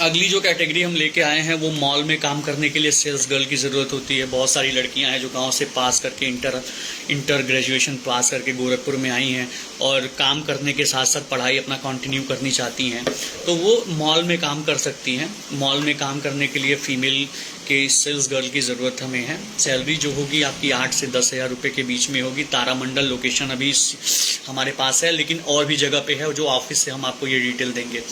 अगली जो कैटेगरी हम लेके आए हैं वो मॉल में काम करने के लिए सेल्स गर्ल की ज़रूरत होती है। बहुत सारी लड़कियां हैं जो गांव से पास करके इंटर ग्रेजुएशन पास करके गोरखपुर में आई हैं और काम करने के साथ साथ पढ़ाई अपना कंटिन्यू करनी चाहती हैं, तो वो मॉल में काम कर सकती हैं। मॉल में काम करने के लिए फ़ीमेल के सेल्स गर्ल की ज़रूरत हमें है। सैलरी जो होगी आपकी 8 से 10 हज़ार रुपये के बीच में होगी। तारामंडल लोकेशन अभी हमारे पास है, लेकिन और भी जगह पे है जो ऑफिस से हम आपको ये डिटेल देंगे।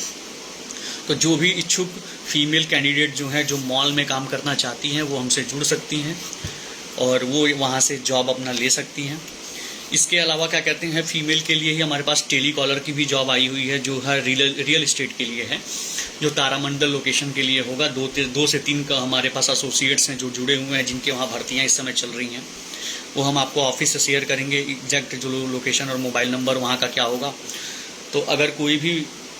तो जो भी इच्छुक फीमेल कैंडिडेट जो हैं जो मॉल में काम करना चाहती हैं वो हमसे जुड़ सकती हैं और वो वहाँ से जॉब अपना ले सकती हैं। इसके अलावा क्या कहते हैं, फीमेल के लिए ही हमारे पास टेली कॉलर की भी जॉब आई हुई है जो है रियल एस्टेट के लिए है, जो तारामंडल लोकेशन के लिए होगा। 2 से 3 का हमारे पास एसोसिएट्स हैं जो जुड़े हुए हैं, जिनके वहाँ भर्तियाँ इस समय चल रही हैं। वो हम आपको ऑफिस से शेयर करेंगे एग्जैक्ट जो लोकेशन और मोबाइल नंबर वहाँ का क्या होगा। तो अगर कोई भी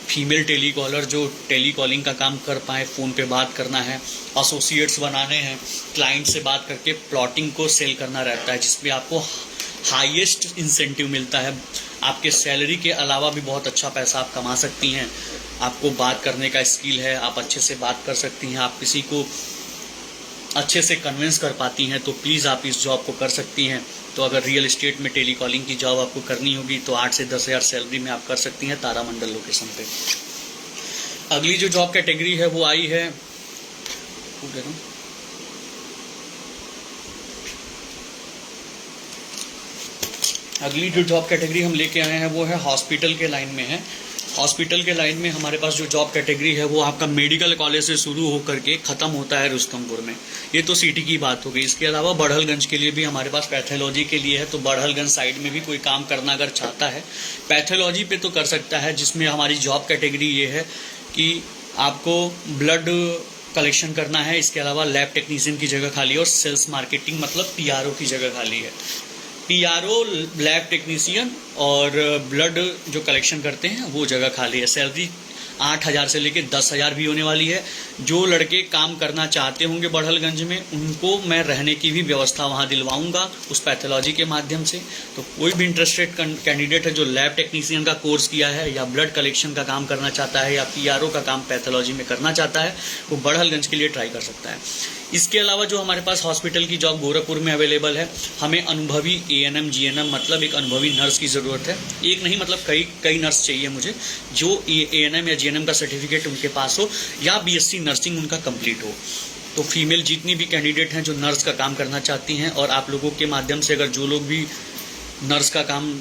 फीमेल टेली कॉलर जो टेली कॉलिंग का काम कर पाए, फ़ोन पे बात करना है, एसोसिएट्स बनाने हैं, क्लाइंट से बात करके प्लॉटिंग को सेल करना रहता है, जिसमें आपको हाईएस्ट इंसेंटिव मिलता है। आपके सैलरी के अलावा भी बहुत अच्छा पैसा आप कमा सकती हैं। आपको बात करने का स्किल है, आप अच्छे से बात कर सकती हैं, आप किसी को अच्छे से कन्विंस कर पाती हैं, तो प्लीज़ आप इस जॉब को कर सकती हैं। तो अगर रियल एस्टेट में टेली कॉलिंग की जॉब आपको करनी होगी तो 8 से 10 हज़ार सैलरी में आप कर सकती हैं तारामंडल लोकेशन पे। अगली जो जॉब कैटेगरी है वो आई है, अगली जो जॉब कैटेगरी हम लेके आए हैं वो है हॉस्पिटल के लाइन में है। हॉस्पिटल के लाइन में हमारे पास जो जॉब कैटेगरी है वो आपका मेडिकल कॉलेज से शुरू होकर के ख़त्म होता है रुस्तमपुर में। ये तो सिटी की बात हो गई। इसके अलावा बढ़लगंज के लिए भी हमारे पास पैथोलॉजी के लिए है, तो बढ़लगंज साइड में भी कोई काम करना अगर चाहता है पैथोलॉजी पे तो कर सकता है, जिसमें हमारी जॉब कैटेगरी ये है कि आपको ब्लड कलेक्शन करना है। इसके अलावा लैब टेक्नीशियन की जगह खाली है और सेल्स मार्केटिंग मतलब PRO की जगह खाली है। PRO लैब टेक्नीशियन और ब्लड जो कलेक्शन करते हैं वो जगह खाली है। सैलरी 8,000 से लेकर 10,000 भी होने वाली है। जो लड़के काम करना चाहते होंगे बढ़लगंज में उनको मैं रहने की भी व्यवस्था वहाँ दिलवाऊंगा उस पैथोलॉजी के माध्यम से। तो कोई भी इंटरेस्टेड कैंडिडेट है जो लैब टेक्नीशियन का कोर्स किया है या ब्लड कलेक्शन का काम करना चाहता है या PRO का काम पैथोलॉजी में करना चाहता है वो बढ़लगंज के लिए ट्राई कर सकता है। इसके अलावा जो हमारे पास हॉस्पिटल की जॉब गोरखपुर में अवेलेबल है, हमें अनुभवी ANM GNM मतलब एक अनुभवी नर्स की ज़रूरत है। एक नहीं मतलब कई नर्स चाहिए मुझे, जो ANM या GNM का सर्टिफिकेट उनके पास हो या BSc नर्सिंग उनका कंप्लीट हो। तो फीमेल जितनी भी कैंडिडेट हैं जो नर्स का काम करना चाहती हैं और आप लोगों के माध्यम से अगर जो लोग भी नर्स का काम,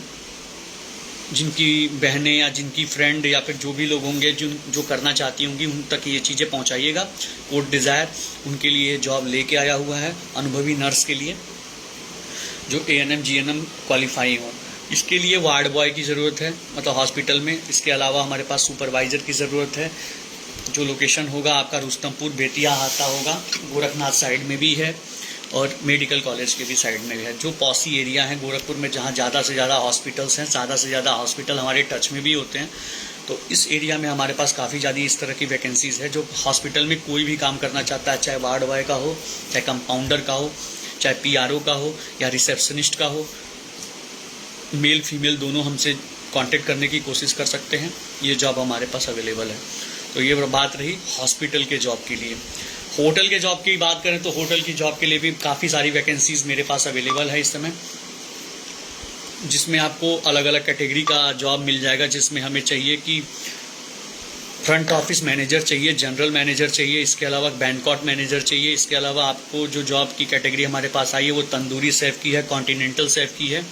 जिनकी बहनें या जिनकी फ्रेंड या फिर जो भी लोग होंगे जो करना चाहती होंगी उन तक ये चीज़ें पहुंचाइएगा। कोड डिज़ायर उनके लिए जॉब लेके आया हुआ है अनुभवी नर्स के लिए जो ANM GNM क्वालिफाई हो। इसके लिए वार्ड बॉय की ज़रूरत है मतलब हॉस्पिटल में। इसके अलावा हमारे पास सुपरवाइज़र की ज़रूरत है। जो लोकेशन होगा आपका रुस्तमपुर बेतिया हाता होगा, गोरखनाथ साइड में भी है और मेडिकल कॉलेज के भी साइड में भी है। जो पॉसी एरिया है गोरखपुर में जहाँ ज़्यादा से ज़्यादा हॉस्पिटल्स हैं, ज़्यादा से ज़्यादा हॉस्पिटल हमारे टच में भी होते हैं, तो इस एरिया में हमारे पास काफ़ी ज़्यादा इस तरह की वैकेंसीज़ है। जो हॉस्पिटल में कोई भी काम करना चाहता है, चाहे वार्ड बॉय का हो, चाहे कंपाउंडर का हो, चाहे PRO का हो या रिसेप्शनिस्ट का हो, मेल फीमेल दोनों हमसे कांटेक्ट करने की कोशिश कर सकते हैं। ये जॉब हमारे पास अवेलेबल है। तो ये बात रही हॉस्पिटल के जॉब के लिए। होटल के जॉब की बात करें तो होटल की जॉब के लिए भी काफ़ी सारी वैकेंसीज़ मेरे पास अवेलेबल है इस समय, जिसमें आपको अलग अलग कैटेगरी का जॉब मिल जाएगा। जिसमें हमें चाहिए कि फ्रंट ऑफिस मैनेजर चाहिए, जनरल मैनेजर चाहिए, इसके अलावा बैंकॉट मैनेजर चाहिए। इसके अलावा आपको जो जॉब की कैटेगरी हमारे पास आई है वो तंदूरी शेफ़ की है, कॉन्टिनेंटल शेफ़ की है,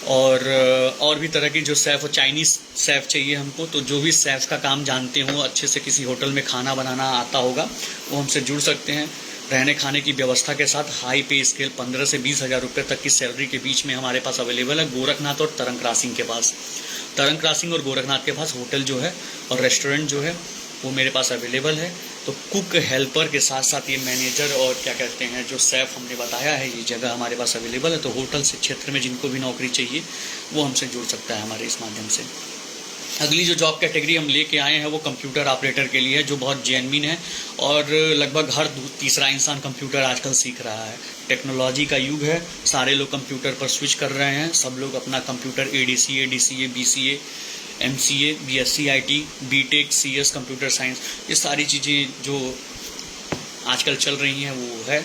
और भी तरह की जो शेफ़, चाइनीज़ शेफ़ चाहिए हमको। तो जो भी शेफ़ का काम जानते हो, अच्छे से किसी होटल में खाना बनाना आता होगा, वो हमसे जुड़ सकते हैं। रहने खाने की व्यवस्था के साथ हाई पे स्केल 15 से 20 हज़ार रुपये तक की सैलरी के बीच में हमारे पास अवेलेबल है। गोरखनाथ और तरंग क्रॉसिंग के पास, तरंग क्रॉसिंग और गोरखनाथ के पास होटल जो है और रेस्टोरेंट जो है वो मेरे पास अवेलेबल है। तो कुक, हेल्पर के साथ साथ ये मैनेजर और क्या कहते हैं जो शेफ़ हमने बताया है, ये जगह हमारे पास अवेलेबल है। तो होटल से क्षेत्र में जिनको भी नौकरी चाहिए वो हमसे जुड़ सकता है हमारे इस माध्यम से। अगली जो जॉब कैटेगरी हम लेके आए हैं वो कंप्यूटर ऑपरेटर के लिए है, जो बहुत जेन्युइन है और लगभग हर तीसरा इंसान कंप्यूटर आजकल सीख रहा है। टेक्नोलॉजी का युग है, सारे लोग कंप्यूटर पर स्विच कर रहे हैं। सब लोग अपना computer ADCA, DCA, BCA, MCA, BSc IT, BTech, CS, computer science, ये सारी चीज़ें जो आजकल चल रही हैं वो है।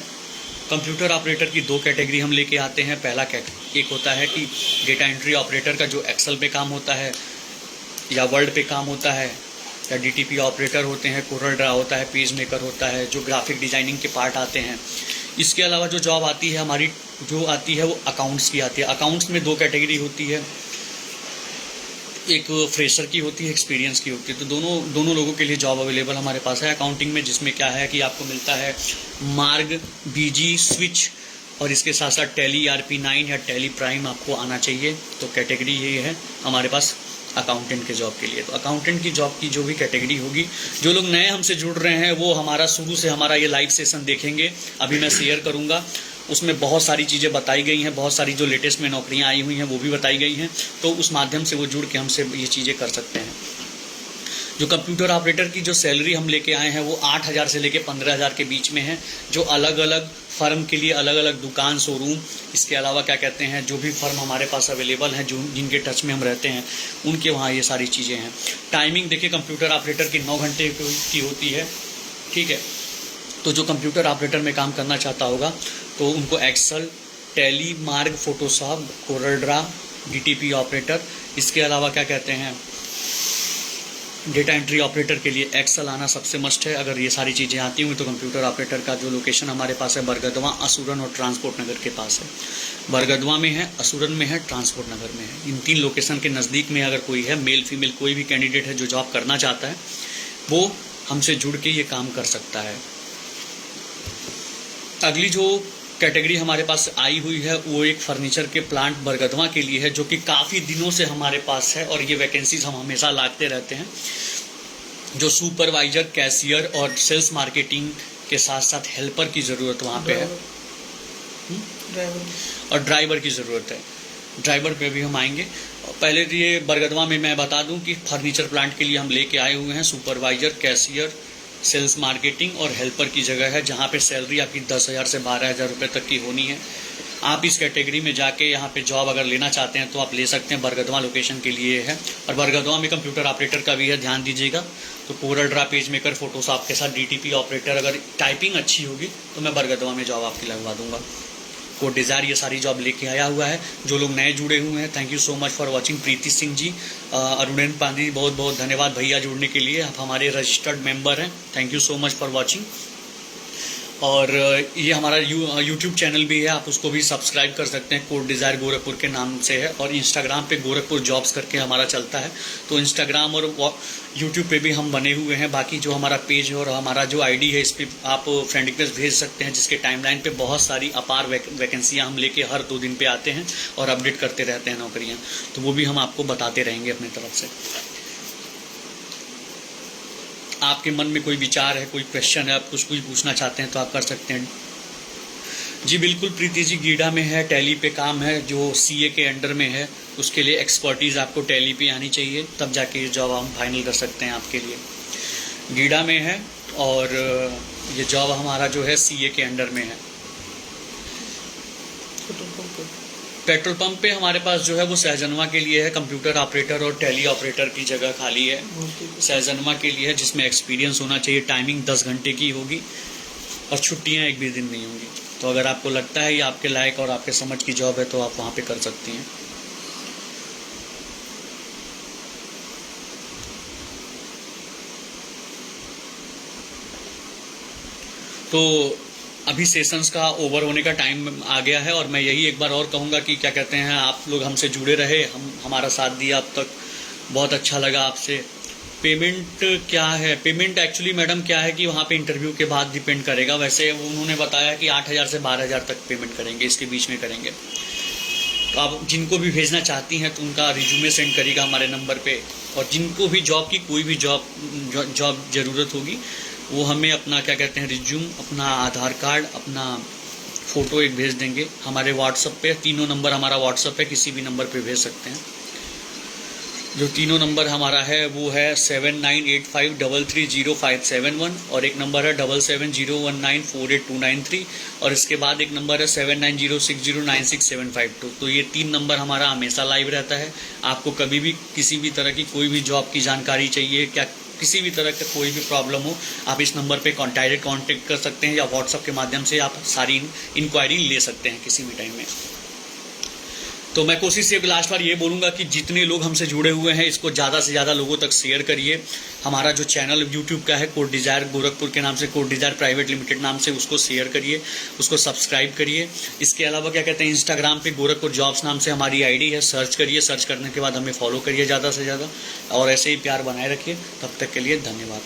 कंप्यूटर ऑपरेटर की 2 कैटेगरी हम लेके आते हैं। पहला एक होता है कि डेटा एंट्री ऑपरेटर का, जो एक्सेल पे काम होता है या वर्ड पे काम होता है, या DTP ऑपरेटर होते हैं, कोरल ड्रा होता है, पेज मेकर होता है, जो ग्राफिक डिजाइनिंग के पार्ट आते हैं। इसके अलावा जो जॉब आती है हमारी, जो आती है वो अकाउंट्स की आती है। अकाउंट्स में 2 कैटेगरी होती है, एक फ्रेशर की होती है, एक्सपीरियंस की होती है। तो दोनों लोगों के लिए जॉब अवेलेबल हमारे पास है अकाउंटिंग में, जिसमें क्या है कि आपको मिलता है मार्ग, BG, स्विच और इसके साथ साथ टैली ERP9 या टैली प्राइम आपको आना चाहिए। तो कैटेगरी ये है हमारे पास अकाउंटेंट के जॉब के लिए। तो अकाउंटेंट की जॉब की जो भी कैटेगरी होगी, जो लोग नए हमसे जुड़ रहे हैं वो हमारा शुरू से हमारा ये लाइव सेशन देखेंगे, अभी मैं शेयर करूंगा। उसमें बहुत सारी चीज़ें बताई गई हैं, बहुत सारी जो लेटेस्ट में नौकरियां आई हुई हैं वो भी बताई गई हैं। तो उस माध्यम से वो जुड़ के हमसे ये चीज़ें कर सकते हैं। जो कंप्यूटर ऑपरेटर की जो सैलरी हम लेके आए हैं वो 8,000 से लेके 15,000 के बीच में है, जो अलग अलग फर्म के लिए अलग अलग दुकान, शोरूम, इसके अलावा क्या कहते हैं जो भी फर्म हमारे पास अवेलेबल हैं, जो जिनके टच में हम रहते हैं उनके वहाँ ये सारी चीज़ें हैं। टाइमिंग देखिए, कंप्यूटर ऑपरेटर की 9 घंटे की होती है, ठीक है। तो जो कंप्यूटर ऑपरेटर में काम करना चाहता होगा तो उनको एक्सेल, टैली, मार्ग, Photoshop, Corel Draw, DTP operator, इसके अलावा क्या कहते हैं डेटा एंट्री ऑपरेटर के लिए एक्सेल आना सबसे मस्ट है। अगर ये सारी चीज़ें आती हुई तो कंप्यूटर ऑपरेटर का जो लोकेशन हमारे पास है बरगदवा, असुरन और ट्रांसपोर्ट नगर के पास है। बरगदवा में है, असुरन में है, ट्रांसपोर्ट नगर में है। इन 3 लोकेशन के नज़दीक में अगर कोई है, मेल फीमेल कोई भी कैंडिडेट है जो जॉब करना चाहता है, वो हमसे जुड़ के ये काम कर सकता है। अगली जो कैटेगरी हमारे पास आई हुई है वो एक फर्नीचर के प्लांट बरगदवा के लिए है, जो कि काफ़ी दिनों से हमारे पास है और ये वैकेंसीज हम हमेशा लाते रहते हैं। जो सुपरवाइजर, कैशियर और सेल्स मार्केटिंग के साथ साथ हेल्पर की ज़रूरत वहाँ पे है, और ड्राइवर की ज़रूरत है। ड्राइवर पे भी हम आएंगे। पहले तो ये बरगदवा में मैं बता दूं कि फर्नीचर प्लांट के लिए हम लेके आए हुए हैं सुपरवाइजर, कैशियर, सेल्स मार्केटिंग और हेल्पर की जगह है, जहाँ पे सैलरी आपकी 10,000 से 12,000 रुपये तक की होनी है। आप इस कैटेगरी में जाके यहाँ पे जॉब अगर लेना चाहते हैं तो आप ले सकते हैं। बरगदवा लोकेशन के लिए है, और बरगदवा में कंप्यूटर ऑपरेटर का भी है, ध्यान दीजिएगा। तो Corel Draw, page maker, Photoshop के साथ DTP ऑपरेटर, अगर टाइपिंग अच्छी होगी तो मैं बरगदवा में जॉब आपकी लगवा दूंगा। कोड डिज़ायर ये सारी जॉब लेके आया हुआ है। जो लोग नए जुड़े हुए हैं, thank you so much for watching. Preeti Singh ji, Arunen Pandey, बहुत बहुत धन्यवाद भैया जुड़ने के लिए, आप हमारे रजिस्टर्ड मेंबर हैं। Thank you so much for watching. और ये हमारा यूट्यूब चैनल भी है, आप उसको भी सब्सक्राइब कर सकते हैं, कोड डिज़ायर गोरखपुर के नाम से है। और इंस्टाग्राम पे गोरखपुर जॉब्स करके हमारा चलता है, तो इंस्टाग्राम और यूट्यूब पे भी हम बने हुए हैं। बाकी जो हमारा पेज है और हमारा जो ID है, इस पर आप फ्रेंड रिक्वेस्ट भेज सकते हैं, जिसके टाइमलाइन पे बहुत सारी अपार वैकेंसियाँ हम लेके हर 2 दिन पे आते हैं और अपडेट करते रहते हैं नौकरियाँ, तो वो भी हम आपको बताते रहेंगे अपनी तरफ से। आपके मन में कोई विचार है, कोई क्वेश्चन है, आप कुछ पूछना चाहते हैं तो आप कर सकते हैं। जी बिल्कुल प्रीति जी, गीडा में है, टैली पे काम है, जो CA के अंडर में है, उसके लिए एक्सपर्टीज़ आपको टैली पे आनी चाहिए, तब जाके ये जॉब हम फाइनल कर सकते हैं आपके लिए। गीडा में है और ये जॉब हमारा जो है CA के अंडर में है। पेट्रोल पंप पे हमारे पास जो है वो सहजनवा के लिए है, कंप्यूटर ऑपरेटर और टैली ऑपरेटर की जगह खाली है सहजनवा के लिए है, जिसमें एक्सपीरियंस होना चाहिए। टाइमिंग 10 घंटे की होगी और छुट्टियां एक भी दिन नहीं होंगी। तो अगर आपको लगता है ये आपके लायक और आपके समझ की जॉब है तो आप वहाँ पे कर सकती हैं। तो अभी सेशंस का ओवर होने का टाइम आ गया है और मैं यही एक बार और कहूँगा कि क्या कहते हैं, आप लोग हमसे जुड़े रहे, हमारा साथ दिया अब तक, बहुत अच्छा लगा आपसे। पेमेंट क्या है? पेमेंट एक्चुअली मैडम क्या है कि वहाँ पे इंटरव्यू के बाद डिपेंड करेगा। वैसे उन्होंने बताया कि 8,000 से 12,000 तक पेमेंट करेंगे, इसके बीच में करेंगे। तो आप जिनको भी भेजना चाहती हैं तो उनका रिज्यूमे सेंड करिएगा हमारे नंबर पे, और जिनको भी जॉब की कोई भी जॉब ज़रूरत होगी वो हमें अपना क्या कहते हैं रिज्यूम, अपना आधार कार्ड, अपना फ़ोटो एक भेज देंगे हमारे व्हाट्सएप पे। 3 नंबर हमारा व्हाट्सएप है, किसी भी नंबर पे भेज सकते हैं। जो 3 नंबर हमारा है वो है 7985330571 और एक नंबर है 7701948293 और इसके बाद एक नंबर है 7906096752। तो ये 3 नंबर हमारा हमेशा लाइव रहता है। आपको कभी भी किसी भी तरह की कोई भी जॉब की जानकारी चाहिए, क्या किसी भी तरह का कोई भी प्रॉब्लम हो, आप इस नंबर पे डायरेक्ट कांटेक्ट कर सकते हैं या व्हाट्सएप के माध्यम से आप सारी इंक्वायरी ले सकते हैं किसी भी टाइम में। तो मैं कोशिश से लास्ट बार ये बोलूँगा कि जितने लोग हमसे जुड़े हुए हैं इसको ज़्यादा से ज़्यादा लोगों तक शेयर करिए। हमारा जो चैनल यूट्यूब का है कोड डिज़ायर गोरखपुर के नाम से, कोड डिज़ायर प्राइवेट लिमिटेड नाम से, उसको शेयर करिए, उसको सब्सक्राइब करिए। इसके अलावा क्या कहते हैं, इंस्टाग्राम पे गोरखपुर जॉब्स नाम से हमारी आईडी है, सर्च करिए, सर्च करने के बाद हमें फॉलो करिए ज़्यादा से ज़्यादा और ऐसे ही प्यार बनाए रखिए। तब तक के लिए धन्यवाद।